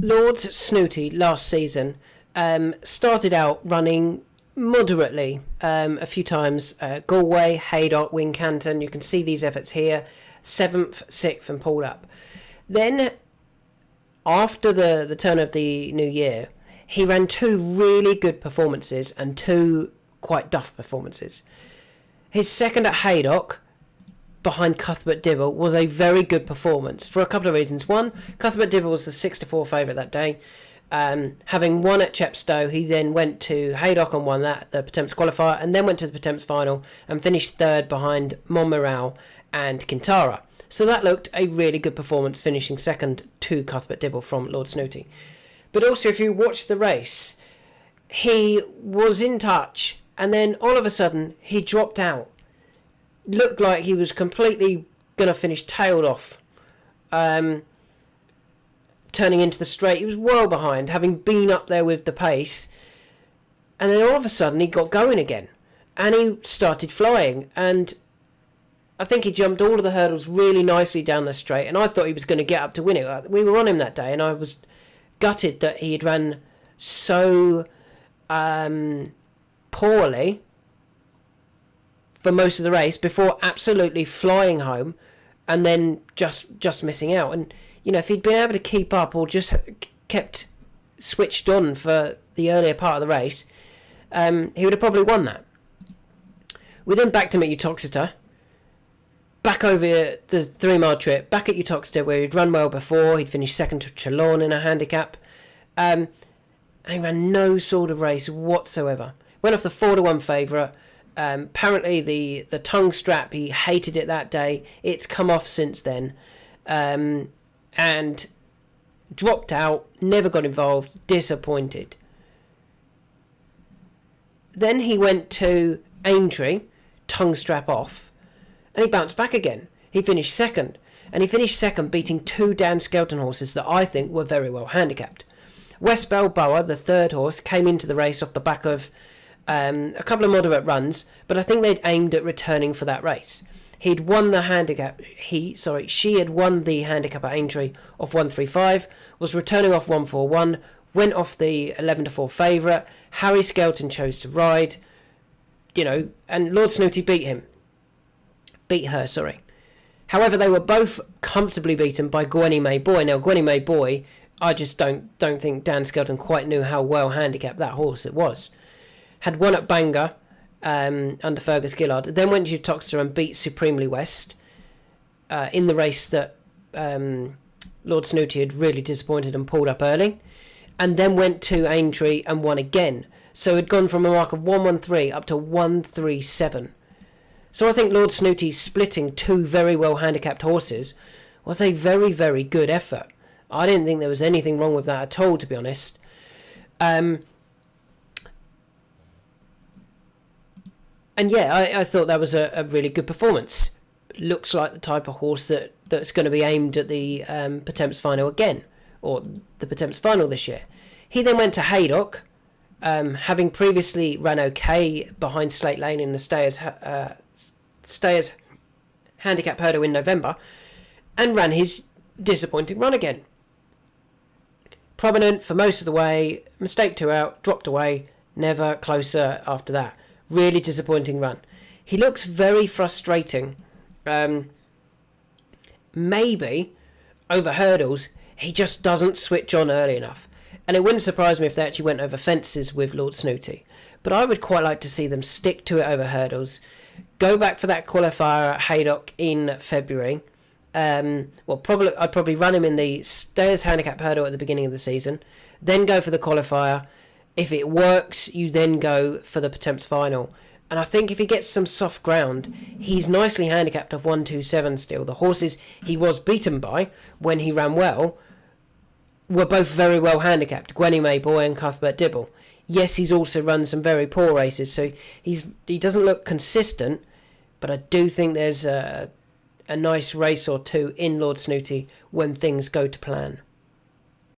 Lord Snootie last season started out running moderately a few times. Galway, Haydock, Wincanton. You can see these efforts here. 7th, 6th and pulled up. Then, after the turn of the new year, he ran 2 really good performances and 2 quite duff performances. His second at Haydock, behind Cuthbert Dibble, was a very good performance for a couple of reasons. One, Cuthbert Dibble was the 6-4 favourite that day. Having won at Chepstow, he then went to Haydock and won that, the Pertemps qualifier, and then went to the Pertemps Final and finished 3rd behind Montmirail and Kintara. So that looked a really good performance, finishing 2nd to Cuthbert Dibble from Lord Snootie. But also, if you watch the race, he was in touch, and then all of a sudden, he dropped out. Looked like he was completely going to finish tailed off. Turning into the straight, he was well behind, having been up there with the pace. And then all of a sudden, he got going again. And he started flying, and I think he jumped all of the hurdles really nicely down the straight, and I thought he was going to get up to win it. We were on him that day, and I was gutted that he had ran so poorly for most of the race before absolutely flying home and then just missing out. And, you know, if he'd been able to keep up or just kept switched on for the earlier part of the race, he would have probably won that. We then backed him at Uttoxeter, back over the 3-mile trip, back at Uttoxeter where he'd run well before. He'd finished 2nd to Chalon in a handicap. And he ran no sort of race whatsoever. Went off the 4-1 favourite. Apparently the tongue strap, he hated it that day. It's come off since then. And dropped out, never got involved, disappointed. Then he went to Aintree, tongue strap off, and he bounced back again. He finished 2nd. And he finished 2nd, beating 2 Dan Skelton horses that I think were very well handicapped. West Balboa, the 3rd horse, came into the race off the back of a couple of moderate runs, but I think they'd aimed at returning for that race. He'd won the handicap. She had won the handicap at Aintree off 135, was returning off 141, went off the 11-4 favourite. Harry Skelton chose to ride, and Lord Snootie beat her. However, they were both comfortably beaten by Gwenny May Boy. Now, Gwenny May Boy, I just don't think Dan Skelton quite knew how well handicapped that horse it was. Had won at Bangor under Fergus Gillard, then went to Uttoxeter and beat Supremely West in the race that Lord Snootie had really disappointed and pulled up early, and then went to Aintree and won again. So had gone from a mark of 113 up to 137. So I think Lord Snootie splitting 2 very well handicapped horses was a very, very good effort. I didn't think there was anything wrong with that at all, to be honest. And yeah, I thought that was a really good performance. Looks like the type of horse that's going to be aimed at the Pertemps Final again, or the Pertemps Final this year. He then went to Haydock, having previously ran okay behind Slate Lane in the Stayers handicap hurdle in November, and ran his disappointing run again. Prominent for most of the way, mistake 2 out, dropped away, never closer after that. Really disappointing run. He looks very frustrating. Maybe over hurdles he just doesn't switch on early enough, and it wouldn't surprise me if they actually went over fences with Lord Snootie, but I would quite like to see them stick to it over hurdles. Go back for that qualifier at Haydock in February. I'd probably run him in the Stayers handicap hurdle at the beginning of the season, then go for the qualifier. If it works, you then go for the Pertemps Final. And I think if he gets some soft ground, he's nicely handicapped of 127 still. The horses he was beaten by when he ran well were both very well handicapped, Gwenny May Boy and Cuthbert Dibble. Yes, he's also run some very poor races, so he doesn't look consistent, but I do think there's a nice race or two in Lord Snootie when things go to plan.